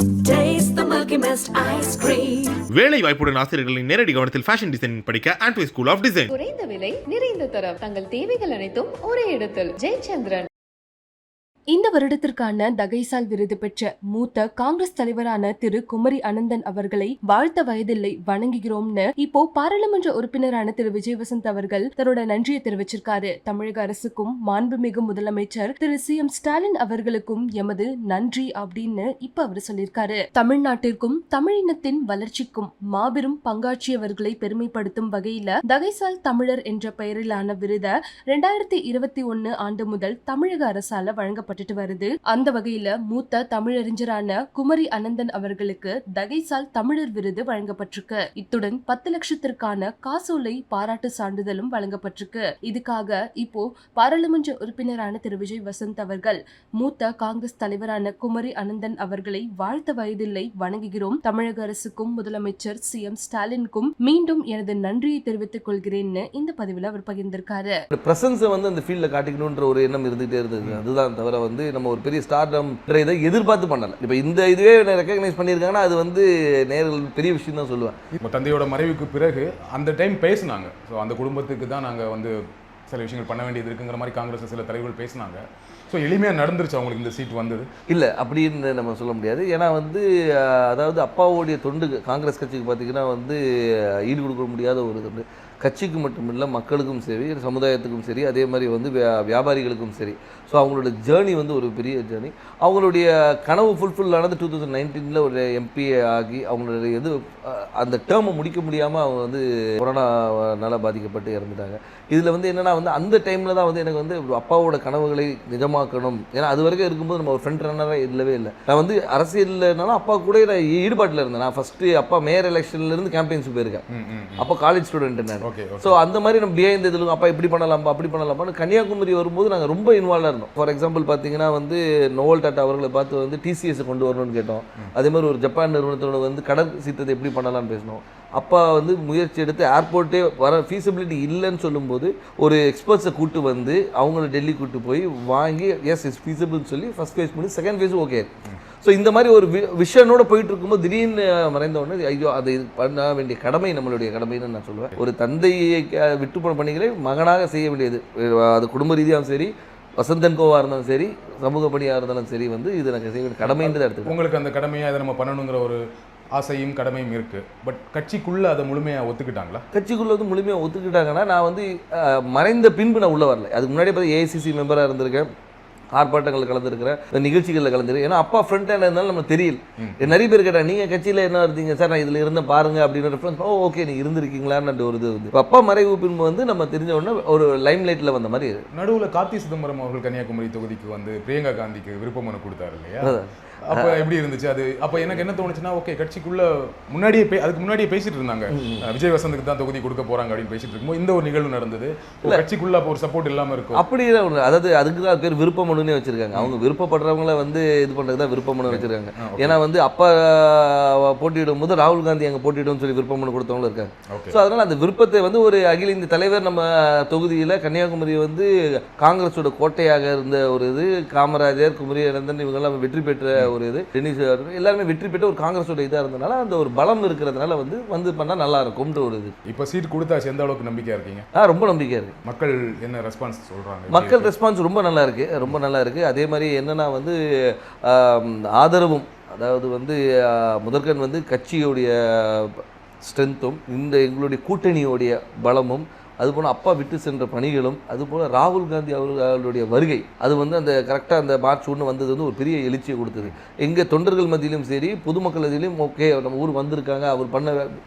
Taste the Milky Mist ice cream. வேலை வாய்ப்புடன் ஆசிரியர்களின் நேரடி கவனத்தில் ஃபேஷன் டிசைனிங் படிக்க ஆண்ட்வே ஸ்கூல் ஆஃப் டிசைன். குறைந்த விலை நிறைந்த தரம் தங்கள் தேவைகள் அனைத்தும் ஒரே இடத்தில் ஜெயச்சந்திரன். இந்த வருடத்திற்கான தகைசால் விருது பெற்ற மூத்த காங்கிரஸ் தலைவரான திரு குமரி அனந்தன் அவர்களை வாழ்த்த வயதில்லை வணங்குகிறோம்னு இப்போ பாராளுமன்ற உறுப்பினரான திரு விஜய் வசந்த் அவர்கள் தன்னோட நன்றியை தெரிவிச்சிருக்காரு. தமிழக அரசுக்கும் மாண்புமிகு முதலமைச்சர் திரு CM ஸ்டாலின் அவர்களுக்கும் எமது நன்றி அப்படின்னு இப்ப அவர் சொல்லியிருக்காரு. தமிழ்நாட்டிற்கும் தமிழினத்தின் வளர்ச்சிக்கும் மாபெரும் பங்காற்றியவர்களை பெருமைப்படுத்தும் வகையில தகைசால் தமிழர் என்ற பெயரிலான விருதை 2021 ஆண்டு முதல் தமிழக அரசால வழங்கப்பட்ட வருது. அந்த வகையில மூத்த தமிழறிஞரான குமரி அனந்தன் அவர்களுக்கு தகைசால் தமிழர் விருது வழங்கப்பட்டிருக்கு. இத்துடன் 10 லட்சத்திற்கான காசோலை பாராட்டு சான்றிதழும் வழங்கப்பட்டிருக்கு. இதுக்காக இப்போ பாராளுமன்ற உறுப்பினரான திரு விஜய் வசந்த் அவர்கள் மூத்த காங்கிரஸ் தலைவரான குமரி அனந்தன் அவர்களை வாழ்த்த வயதில்லை வணங்குகிறோம். தமிழக அரசுக்கும் முதலமைச்சர் CM ஸ்டாலினுக்கும் மீண்டும் எனது நன்றியை தெரிவித்துக் கொள்கிறேன்னு இந்த பதிவில் அவர் பகிர்ந்திருக்காரு. பிரசன்ஸை வந்து அந்த ஃபீல்டில் காட்டிக்கணுன்ற ஒரு எண்ணம் இருந்துகிட்டே இருந்தது. அதுதான் தவிர வந்து நம்ம ஒரு பெரிய ஸ்டார்டம் இதை எதிர்பார்த்து பண்ணலை. இப்போ இந்த இதுவே ரெக்கக்னைஸ் பண்ணியிருக்காங்கன்னா அது வந்து நேரில் பெரிய விஷயம் தான் சொல்லுவேன். இப்போ தந்தையோட மறைவுக்கு பிறகு அந்த டைம் பேசினாங்க. ஸோ அந்த குடும்பத்துக்கு தான் நாங்கள் வந்து சில விஷயங்கள் பண்ண வேண்டியது இருக்குங்கிற மாதிரி காங்கிரஸ் சில தலைவர்கள் பேசினாங்க. ஸோ எளிமையாக நடந்துருச்சு அவங்களுக்கு இந்த சீட் வந்தது இல்லை அப்படின்னு நம்ம சொல்ல முடியாது. ஏன்னா வந்து அதாவது அப்பாவுடைய தொண்டு காங்கிரஸ் கட்சிக்கு பார்த்திங்கன்னா வந்து ஈடு கொடுக்க முடியாத ஒரு தொண்டு. கட்சிக்கு மட்டும் இல்லை, மக்களுக்கும் சரி, சமுதாயத்துக்கும் சரி, அதே மாதிரி வந்து வியாபாரிகளுக்கும் சரி. ஸோ அவங்களோட ஜேர்னி வந்து ஒரு பெரிய ஜேர்னி. அவங்களுடைய கனவு ஃபுல்ஃபில் ஆனது 2019 ஒரு MP ஆகி அவங்களுடைய அந்த டேர்மை முடிக்க முடியாமல் அவங்க வந்து கொரோனாவால் பாதிக்கப்பட்டு இறந்துட்டாங்க. இதில் வந்து என்னென்னா வந்து அந்த டைமில் தான் வந்து எனக்கு வந்து அப்பாவோட கனவுகளை நிஜமாக்கணும். ஏன்னா அது வரைக்கும் இருக்கும்போது நம்ம ஒரு ஃப்ரண்ட் ரன்னராக இல்லவே இல்லை. நான் வந்து அரசியல்னாலும் அப்பா கூட நான் ஈடுபாட்டில் இருந்தேன். நான் ஃபஸ்ட்டு அப்பா மேயர் எலெக்ஷன்லேருந்து கேம்பெயின்ஸுக்கு போயிருக்கேன். அப்போ காலேஜ் ஸ்டூடெண்ட் நான். ஸோ அந்த மாதிரி நம்ம பிஹைண்ட் இதில் அப்பா இப்படி பண்ணலாமா அப்படி பண்ணலாமான்னு கன்னியாகுமரி வரும்போது நாங்கள் ரொம்ப இன்வால்வாக இருந்தோம். ஃபார் எக்ஸாம்பிள் பார்த்தீங்கன்னா வந்து நோவல் டாட்டா அவர்களை பார்த்து வந்து TCS கொண்டு வரணும்னு கேட்டோம். அதே மாதிரி ஒரு ஜப்பான் நிறுவனத்தோட வந்து கடல் சீற்றத்தை எப்படி பண்ணலாம்னு பேசினோம். அப்பா வந்து முயற்சி எடுத்து ஏர்போர்ட்டே வர ஃபீஸிபிலிட்டி இல்லைன்னு சொல்லும்போது ஒரு எக்ஸ்பர்ட்ஸை கூட்டு வந்து அவங்கள டெல்லி கூட்டு போய் வாங்கி எஸ் இஸ் ஃபீஸிபிள்னு சொல்லி ஃபஸ்ட் ஃபேஸ் பண்ணி செகண்ட் ஃபேஸும் ஓகே. ஸோ இந்த மாதிரி ஒரு விஷனோட போயிட்டு இருக்கும்போது திடீர்னு மறைந்த உடனே ஐயோ அது பண்ண வேண்டிய கடமை நம்மளுடைய கடமைன்னு நான் சொல்லுவேன். ஒரு தந்தையை விட்டு போன பணிகளை மகனாக செய்ய வேண்டியது. அது குடும்ப ரீதியாகவும் சரி, வசந்தன் கோவாக இருந்தாலும் சரி, சமூக பணியாக இருந்தாலும் சரி, வந்து இது எனக்கு செய்ய வேண்டிய கடமைன்றது எடுத்து உங்களுக்கு அந்த கடமையாக அதை நம்ம பண்ணணுங்கிற ஒரு ஆசையும் கடமையும் இருக்குது. பட் கட்சிக்குள்ளே அதை முழுமையாக ஒத்துக்கிட்டாங்களா? கட்சிக்குள்ளே வந்து முழுமையாக ஒத்துக்கிட்டாங்கன்னா நான் வந்து மறைந்த பின்பு நான் உள்ளே வரல. அதுக்கு முன்னாடி பார்த்து AICC மெம்பராக இருந்திருக்கேன், ஆர்ப்பாட்டங்கள் கலந்துருக்கிறேன், நிகழ்ச்சிகளில் கலந்துருக்கேன். ஏன்னா அப்பா ஃப்ரண்ட் ஹேண்ட் இருந்தாலும் நம்ம தெரியல. நிறைய பேர் கேட்டாங்க நீங்கள் கட்சியில் என்ன இருந்தீங்க சார், நான் இதில் இருந்த பாருங்க அப்படின்னு ரெஃபரன்ஸ். ஓகே நீ இருந்திருக்கீங்களான்னு ஒரு இது வந்து இப்போ அப்பா மறைவு பின்பு வந்து நம்ம தெரிஞ்ச உடனே ஒரு லைம் லைட்டில் வந்த மாதிரி. நடுவில் கார்த்தி சிதம்பரம் அவர்கள் கன்னியாகுமரி தொகுதிக்கு வந்து பிரியங்கா காந்திக்கு விருப்ப மனு கொடுத்தாரு இல்லையா? அப்போ எப்படி இருந்துச்சு அது? அப்போ எனக்கு என்ன தோணுச்சுன்னா, ஓகே கட்சிக்குள்ள அதுக்கு முன்னாடியே பேசிட்டு இருந்தாங்க, விஜய் வசந்துக்கு தான் தொகுதி கொடுக்க போறாங்க அப்படின்னு பேசிட்டு இருக்கும்போது இந்த ஒரு நிகழ்வு நடந்தது. கட்சிக்குள்ள அப்போ ஒரு சப்போர்ட் இல்லாமல் இருக்கும் அப்படி. அதாவது அதுக்கு தான் பேர் விருப்ப மனுன்னே வச்சிருக்காங்க. அவங்க விருப்பப்படுறவங்கள வந்து இது பண்ணுறது தான் விருப்ப மனு வச்சிருக்காங்க. ஏன்னா வந்து அப்பா போட்டியிடும் போது ராகுல் காந்தி அங்கே போட்டியிடும் சொல்லி விருப்ப மனு கொடுத்தவங்களும் இருக்காங்க. ஸோ அதனால அந்த விருப்பத்தை வந்து ஒரு அகில இந்திய தலைவர் நம்ம தொகுதியில் கன்னியாகுமரி வந்து காங்கிரஸோட கோட்டையாக இருந்த ஒரு இது, காமராஜர், குமரி அனந்தன் இவங்கெல்லாம் வெற்றி பெற்ற ஒரு இது, டென்னிஸ் எல்லாருமே வெற்றி பெற்ற ஒரு காங்கிரஸோட இதாக இருந்தனால அந்த ஒரு பலம் இருக்கிறதுனால வந்து பண்ணால் நல்லா இருக்கும்ன்ற ஒரு இது. இப்போ சீட் கொடுத்தாச்சு, எந்த அளவுக்கு நம்பிக்கையாக இருக்கீங்க? ரொம்ப நம்பிக்கையாக இருக்குது. மக்கள் என்ன ரெஸ்பான்ஸ் சொல்கிறாங்க? மக்கள் ரெஸ்பான்ஸ் ரொம்ப நல்லா இருக்குது, ரொம்ப நல்லா இருக்குது. அதே மாதிரி என்னென்னா வந்து ஆதரவும், அதாவது வந்து முதற்கண் வந்து கட்சியோடைய ஸ்ட்ரென்த்தும் இந்த எங்களுடைய கூட்டணியோடைய பலமும், அதுபோல் அப்பா விட்டு சென்ற பணிகளும், அதுபோல் ராகுல் காந்தி அவர்களுடைய வருகை, அது வந்து அந்த கரெக்டாக அந்த மார்ச் 1 வந்தது வந்து ஒரு பெரிய எழுச்சியை கொடுத்தது. எங்கள் தொண்டர்கள் மத்தியிலும் சரி, பொதுமக்கள் மத்தியிலும் ஓகே நம்ம ஊர் வந்திருக்காங்க, அவர் பண்ண,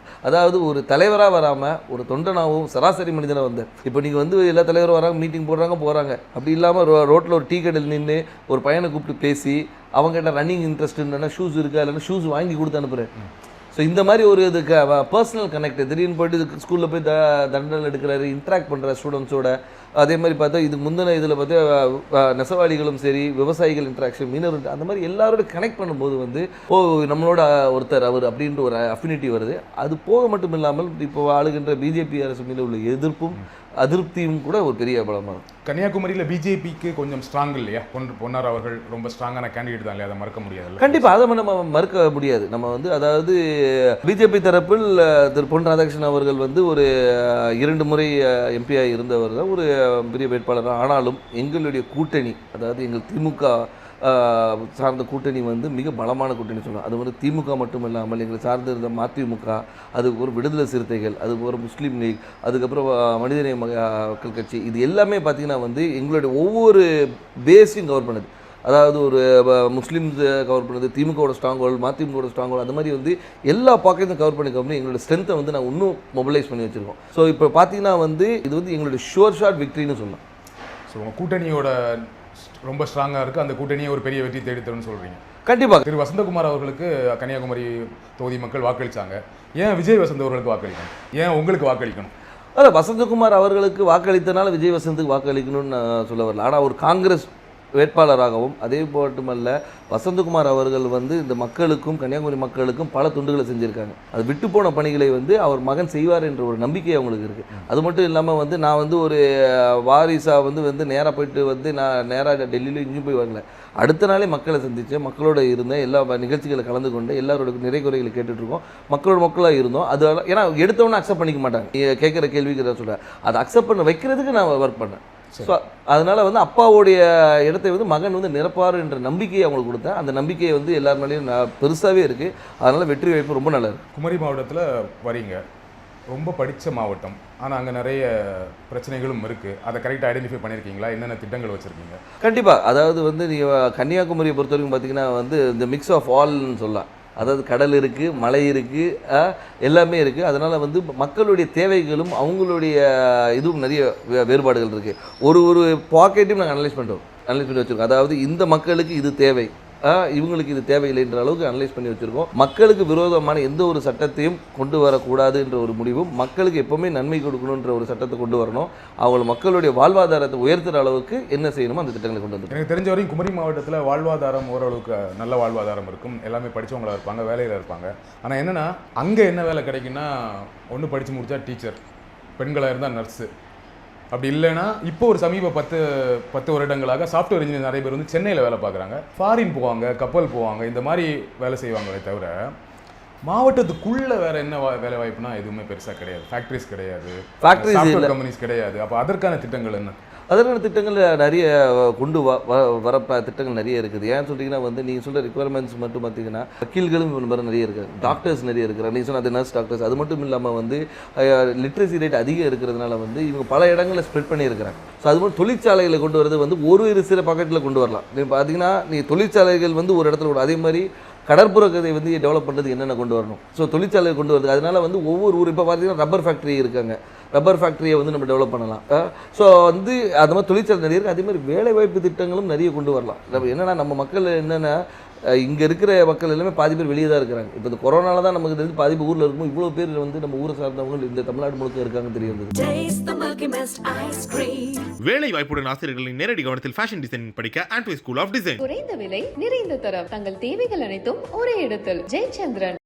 அதாவது ஒரு தலைவராக வராமல் ஒரு தொண்டனாகவும் சராசரி மனிதனாக வந்தார். இப்போ நீங்கள் வந்து எல்லா தலைவரும் வராங்க, மீட்டிங் போகிறாங்க, அப்படி இல்லாமல் ரோட்டில் ஒரு டீ கடையில் நின்று ஒரு பையனை கூப்பிட்டு பேசி அவங்ககிட்ட ரன்னிங் இன்ட்ரெஸ்ட் இல்லைன்னா ஷூஸ் இருக்கா, இல்லைன்னா ஷூஸ் வாங்கி கொடுத்து அனுப்புகிறேன். ஸோ இந்த மாதிரி ஒரு இதுக்கு பர்சனல் கனெக்ட், திடீர்னு போய்ட்டு இதுக்கு ஸ்கூலில் போய் தண்டல் எடுக்கிறாரு, இன்ட்ராக்ட் பண்ணுற ஸ்டூடெண்ட்ஸோட. அதே மாதிரி பார்த்தா இது முந்தின இதில் பார்த்தா நெசவாளிகளும் சரி, விவசாயிகள் இன்ட்ராக்ஷன், மீனவர், அந்த மாதிரி எல்லாரோட கனெக்ட் பண்ணும்போது வந்து நம்மளோட ஒருத்தர் அவர் அப்படின்ற ஒரு அஃபினிட்டி வருது. அது போக மட்டும் இல்லாமல் இப்போ ஆளுகின்ற BJP அரசு மீது உள்ள எதிர்ப்பும் அதிருப்தியும் கூட ஒரு பெரிய பலமாக இருக்கும். கன்னியாகுமரியில் பிஜேபிக்கு கொஞ்சம் ஸ்ட்ராங் இல்லையா? பொன்னார் அவர்கள் ரொம்ப ஸ்ட்ராங்கான கேண்டிடேட் தான் இல்லையா? அதை மறக்க முடியாது. கண்டிப்பாக அதை நம்ம மறுக்க முடியாது. நம்ம வந்து அதாவது பிஜேபி தரப்பில் திரு பொன் ராதாகிருஷ்ணன் அவர்கள் வந்து ஒரு 2 முறை எம்பியாக இருந்தவர் தான், ஒரு பெரிய வேட்பாளர். ஆனாலும் எங்களுடைய கூட்டணி, அதாவது எங்கள் திமுக சார்ந்த கூட்டணி வந்து மிக பலமான கூட்டணி சொல்லலாம். அது வந்து திமுக மட்டும் இல்லாமல் எங்களை சார்ந்து இருந்த மதிமுக, அதுக்கு ஒரு விடுதலை சிறுத்தைகள், அதுக்கு ஒரு முஸ்லீம் லீக், அதுக்கப்புறம் மனிதநேய மக்கள் கட்சி, இது எல்லாமே பார்த்திங்கன்னா வந்து எங்களுடைய ஒவ்வொரு பேஸையும் கவர் பண்ணுது. அதாவது ஒரு முஸ்லீம்ஸ் கவர் பண்ணுது, திமுகவோட ஸ்ட்ராங் ஹோல்டு, மதிமுகவோட ஸ்ட்ராங் ஹோல்டு, அந்த மாதிரி வந்து எல்லா பாக்கெட்டும் கவர் பண்ணி எங்களோட ஸ்ட்ரென்த்தை வந்து நான் இன்னும் மொபிலைஸ் பண்ணி வச்சுருக்கோம். ஸோ இப்போ பார்த்தீங்கன்னா வந்து இது வந்து எங்களுடைய ஷுவர் ஷாட் விக்ட்ரின்னு சொல்லலாம். ஸோ உங்கள் கூட்டணியோட ரொம்ப ஸ்ட்ராங்காக இருக்குது, அந்த கூட்டணியை ஒரு பெரிய வெற்றி தேடித்தரும்னு சொல்கிறீங்க. கண்டிப்பாக. திரு வசந்தகுமார் அவர்களுக்கு கன்னியாகுமரி தொகுதி மக்கள் வாக்களித்தாங்க. ஏன் விஜய் வசந்த் அவர்களுக்கு வாக்களிக்கணும்? ஏன் உங்களுக்கு வாக்களிக்கணும்? அதான் வசந்தகுமார் அவர்களுக்கு வாக்களித்தனால விஜய் வசந்துக்கு வாக்களிக்கணும்னு நான் சொல்ல வரல. ஆனால் ஒரு காங்கிரஸ் வேட்பாளராகவும் அதே மட்டுமல்ல வசந்தகுமார் அவர்கள் வந்து இந்த மக்களுக்கும் கன்னியாகுமரி மக்களுக்கும் பல துண்டுகளை செஞ்சுருக்காங்க. அது விட்டு போன பணிகளை வந்து அவர் மகன் செய்வார் என்ற ஒரு நம்பிக்கை அவங்களுக்கு இருக்குது. அது மட்டும் இல்லாமல் வந்து நான் வந்து ஒரு வாரிசாக வந்து நேராக போயிட்டு வந்து நான் நேராக டெல்லியில் இங்கேயும் போய் வரல. அடுத்த நாளே மக்களை சந்தித்தேன், மக்களோட இருந்தேன், எல்லா நிகழ்ச்சிகளை கலந்து கொண்டு எல்லாரோட நிறை குறைகளை கேட்டுட்ருக்கோம், மக்களாக இருந்தோம். அது ஏன்னா எடுத்தவொன்னே அக்செப்ட் பண்ணிக்க மாட்டாங்க. கேட்குற கேள்விக்கு தான் சொல்கிறேன், அதை அக்செப்ட் பண்ண வைக்கிறதுக்கு நான் ஒர்க் பண்ணேன். ஸோ அதனால் வந்து அப்பாவுடைய இடத்தை வந்து மகன் வந்து நிரப்பார் என்ற நம்பிக்கையை அவங்களுக்கு கொடுத்தேன். அந்த நம்பிக்கையை வந்து எல்லார் மேலேயும் பெருசாகவே இருக்குது. அதனால் வெற்றி வாய்ப்பு ரொம்ப நல்லா இருக்குது. குமரி மாவட்டத்தில் வரீங்க, ரொம்ப படித்த மாவட்டம், ஆனால் அங்கே நிறைய பிரச்சனைகளும் இருக்குது. அதை கரெக்டாக ஐடென்டிஃபை பண்ணியிருக்கீங்களா? என்னென்ன திட்டங்கள் வச்சுருக்கீங்க? கண்டிப்பாக. அதாவது வந்து நீங்கள் கன்னியாகுமரியை பொறுத்த வரைக்கும் பார்த்தீங்கன்னா வந்து இந்த மிக்ஸ் ஆஃப் ஆல்னு சொல்லலாம். அதாவது கடல் இருக்குது, மலை இருக்குது, எல்லாமே இருக்குது. அதனால் வந்து மக்களுடைய தேவைகளும் அவங்களுடைய இதுவும் நிறைய வேறுபாடுகள் இருக்குது. ஒரு பாக்கெட்டையும் நாங்கள் அனலைஸ் பண்ணி வச்சுருக்கோம். அதாவது இந்த மக்களுக்கு இது தேவை, இவங்களுக்கு இது தேவையில்லைன்ற அளவுக்கு அனலைஸ் பண்ணி வச்சுருக்கோம். மக்களுக்கு விரோதமான எந்த ஒரு சட்டத்தையும் கொண்டு வரக்கூடாது என்ற ஒரு முடிவும், மக்களுக்கு எப்போவுமே நன்மை கொடுக்கணுன்ற ஒரு சட்டத்தை கொண்டு வரணும், அவங்க மக்களுடைய வாழ்வாதாரத்தை உயர்த்துகிற அளவுக்கு என்ன செய்யணுமோ அந்த திட்டங்களை கொண்டு வந்து. எனக்கு தெரிஞ்ச வரைக்கும் குமரி மாவட்டத்தில் வாழ்வாதாரம் ஓரளவுக்கு நல்ல வாழ்வாதாரம் இருக்கும், எல்லாமே படித்தவங்களாக இருப்பாங்க, வேலையில் இருப்பாங்க. ஆனால் என்னென்னா அங்கே என்ன வேலை கிடைக்குன்னா, ஒன்று படித்து முடித்தா டீச்சர், பெண்களாக இருந்தால் நர்ஸு, அப்படி இல்லைன்னா இப்போ ஒரு சமீப 10 வருடங்களாக சாஃப்ட்வேர் இன்ஜினியர் நிறைய பேர் வந்து சென்னையில் வேலை பார்க்குறாங்க, ஃபாரின் போவாங்க, கப்பல் போவாங்க, இந்த மாதிரி வேலை செய்வாங்களே தவிர மாவட்டத்துக்குள்ளே வேறு என்ன வேலை வாய்ப்புனா எதுவுமே பெருசாக கிடையாது. ஃபேக்ட்ரிஸ் கிடையாது, சாஃப்ட்வேர் கம்பெனிஸ் கிடையாது. அப்போ அதற்கான திட்டங்கள் என்ன? அதற்கான திட்டங்கள் நிறைய கொண்டு வர திட்டங்கள் நிறைய இருக்குது. ஏன் சொல்லிங்கன்னா வந்து நீங்கள் சொல்கிற ரிக்குவயர்மெண்ட்ஸ் மட்டும் பார்த்தீங்கன்னா வக்கீல்களும் நிறைய இருக்காங்க, டாக்டர்ஸ் நிறைய இருக்கிறாங்க. நீங்கள் சொன்ன அது நர்ஸ் டாக்டர்ஸ். அது மட்டும் இல்லாமல் வந்து லிட்ரஸி ரேட் அதிகம் இருக்கிறதுனால வந்து இவங்க பல இடங்களில் ஸ்ப்ரெட் பண்ணியிருக்கிறாங்க. ஸோ அது மாதிரி தொழிற்சாலைகளை கொண்டு வரது வந்து ஒரு சில பாக்கெட்டில் கொண்டு வரலாம். நீங்கள் பார்த்தீங்கன்னா நீங்கள் தொழிற்சாலைகள் வந்து ஒரு இடத்துல அதே மாதிரி கடற்புற கதை வந்து டெவலப் பண்ணுறது என்னென்ன கொண்டு வரணும். ஸோ தொழிற்சாலை கொண்டு வருது. அதனால் வந்து ஒவ்வொரு ஊர் இப்போ பார்த்தீங்கன்னா ரப்பர் ஃபேக்ட்ரி இருக்காங்க, ரப்பர் ஃபேக்ட்ரியை வந்து நம்ம டெவலப் பண்ணலாம். ஸோ வந்து அது மாதிரி தொழிற்சாலை நிறைய இருக்குது. அதே மாதிரி வேலைவாய்ப்பு திட்டங்களும் நிறைய கொண்டு வரலாம். நம்ம என்னென்னா நம்ம மக்கள் என்னென்னா இங்கே இருக்கிற மக்கள் எல்லாமே பாதி பேர் வெளியே தான் இருக்கிறாங்க. இப்போ இந்த கொரோனால தான் நமக்கு தெரிஞ்சு பாதி பேர் ஊரில் இருக்கும். இவ்வளோ பேர் வந்து நம்ம ஊரை சார்ந்தவங்க இந்த தமிழ்நாடு முழுக்க இருக்காங்க தெரியுது. Taste the Milky Mist ice cream. வேலை வாய்ப்புடன் ஆசிரியர்களின் நேரடி கவனத்தில் ஃபேஷன் டிசைன் படிக்க ஆண்ட்வே ஸ்கூல் ஆஃப் டிசைன். குறைந்த விலை, நிறைந்த தரம், தங்கள் தேவைகள் அனைத்தும் ஒரே இடத்தில். ஜெயச்சந்திரன்.